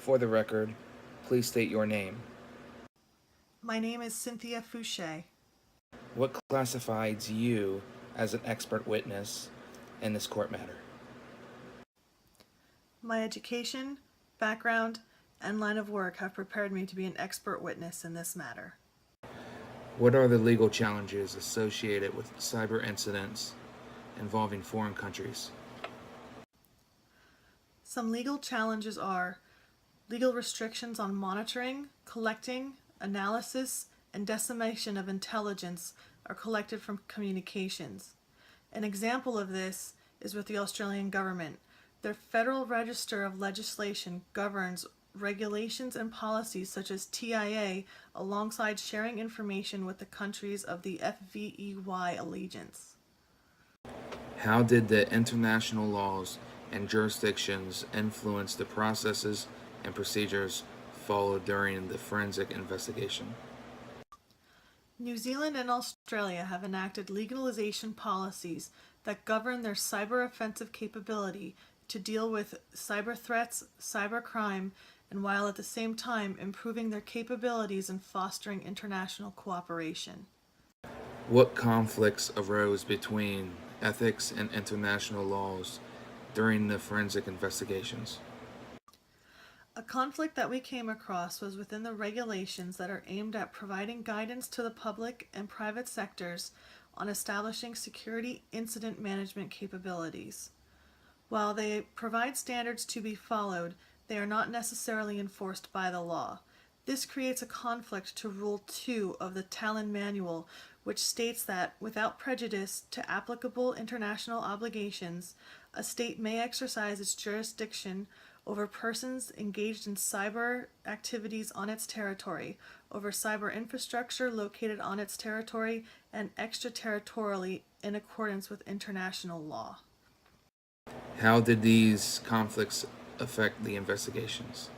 For the record, please state your name. My name is Cynthia Fouchér. What classifies you as an expert witness in this court matter? My education, background, and line of work have prepared me to be an expert witness in this matter. What are the legal challenges associated with cyber incidents involving foreign countries? Some legal challenges are legal restrictions on monitoring, collecting, analysis, and dissemination of intelligence are collected from communications. An example of this is with the Australian government. Their Federal Register of Legislation governs regulations and policies such as TIA alongside sharing information with the countries of the FVEY allegiance. How did the international laws and jurisdictions influence the processes and procedures followed during the forensic investigation? New Zealand and Australia have enacted legalization policies that govern their cyber offensive capability to deal with cyber threats, cyber crime, and while at the same time improving their capabilities in fostering international cooperation. What conflicts arose between ethics and international laws during the forensic investigations? A conflict that we came across was within the regulations that are aimed at providing guidance to the public and private sectors on establishing security incident management capabilities. While they provide standards to be followed, they are not necessarily enforced by the law. This creates a conflict to Rule 2 of the Talon Manual, which states that, without prejudice to applicable international obligations, a state may exercise its jurisdiction over persons engaged in cyber activities on its territory, over cyber infrastructure located on its territory, and extraterritorially in accordance with international law. How did these conflicts affect the investigations?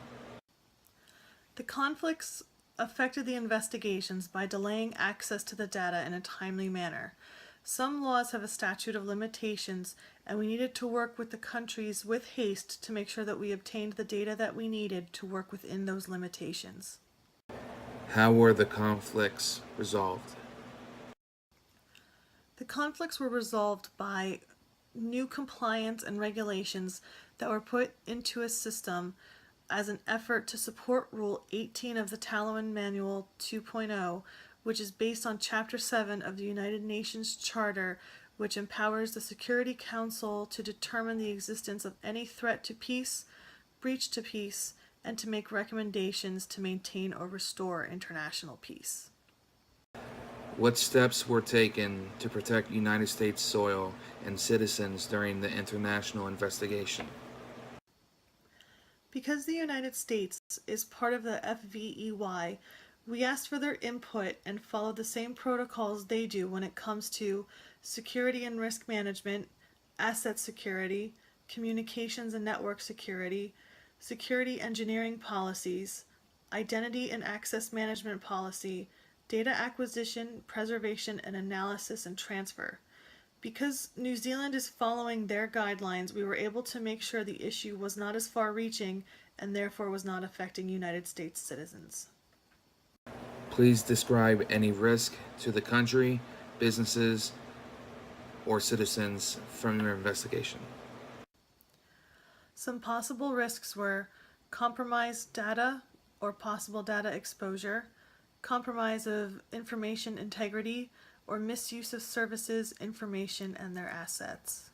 The conflicts affected the investigations by delaying access to the data in a timely manner. Some laws have a statute of limitations, and we needed to work with the countries with haste to make sure that we obtained the data that we needed to work within those limitations. How were the conflicts resolved? The conflicts were resolved by new compliance and regulations that were put into a system as an effort to support Rule 18 of the Talon Manual 2.0, which is based on Chapter 7 of the United Nations Charter, which empowers the Security Council to determine the existence of any threat to peace, breach to peace, and to make recommendations to maintain or restore international peace. What steps were taken to protect United States soil and citizens during the international investigation? Because the United States is part of the FVEY, we asked for their input and followed the same protocols they do when it comes to security and risk management, asset security, communications and network security, security engineering policies, identity and access management policy, data acquisition, preservation, and analysis and transfer. Because New Zealand is following their guidelines, we were able to make sure the issue was not as far-reaching and therefore was not affecting United States citizens. Please describe any risk to the country, businesses, or citizens from your investigation. Some possible risks were compromised data or possible data exposure, compromise of information integrity, or misuse of services, information, and their assets.